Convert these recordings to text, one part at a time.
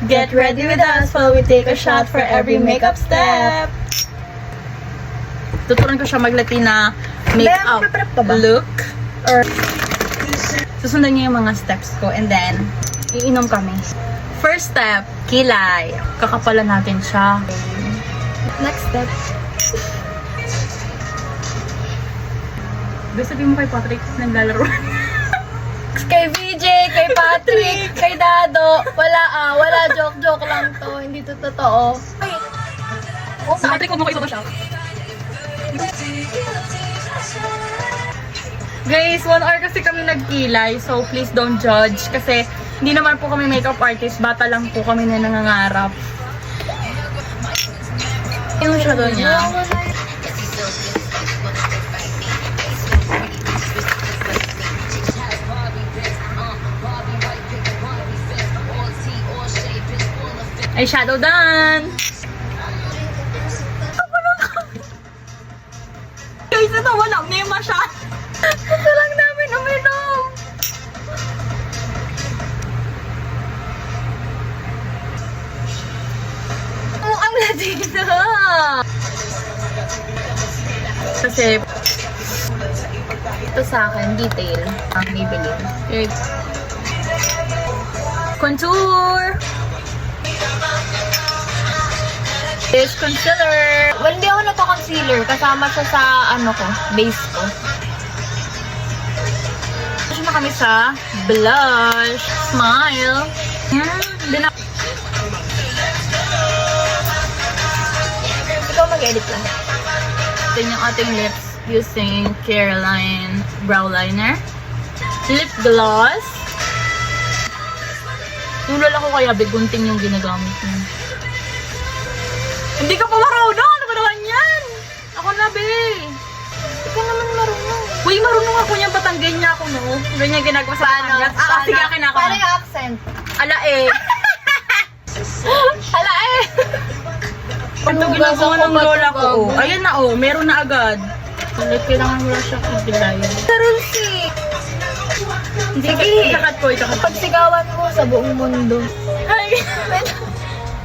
Get ready with us while we take a shot for every makeup step. Tuturuan ko siya mag-Latina makeup look. Or susundan niya yung mga steps ko and then iinom kami. First step, kilay. Kakapalan natin siya. Next step. Gusto sabihin mo kay Patrick, naglalaro. Kay VJ, kay Patrick, kay Dado. Wala joke lang to. Hindi to totoo. Wait. Oh, si Patrick, huwag mo kayo siya. Guys, 1 hour kasi kami nagkilay, so please don't judge. Kasi hindi naman po kami makeup artist, bata lang po kami na nangangarap. Yung shadow niya. Ay, shadow done! Guys, ito wala na yung masyado. Ito lang namin uminom. Oh, ang Latina! Kasi ito sa akin, detail ang bibilin. Contour! This concealer. Well, hindi ako nagka-concealer. Kasama siya sa, base ko. Ito na kami sa blush. Smile. Yan. Ikaw mag-edit lang. Ito yung ating lips using Caroline brow liner. Lip gloss. Yung lola ko kaya bigunting yung ginagamit niya. Hindi ka pa marunong! Ano ba naman yan? Ako na, be! Hindi ka naman marunong. Uy, marunong ako niyan. Batanggan niya ako, no? Ganyan ginagawa sa Batangas. Sige, akin ako. Paano yung accent? Ala eh. Hala eh! Ito ginagawa ng lola ko. Oh. Ayan na, oh. Meron na agad. Ulit, kailangan mo lang siya kagbilayan. Sarulsi! Sige, itakat ko. Pagsigawan mo sa buong mundo. Hi!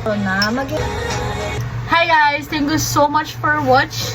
Ito na, Hi guys! Thank you so much for watching.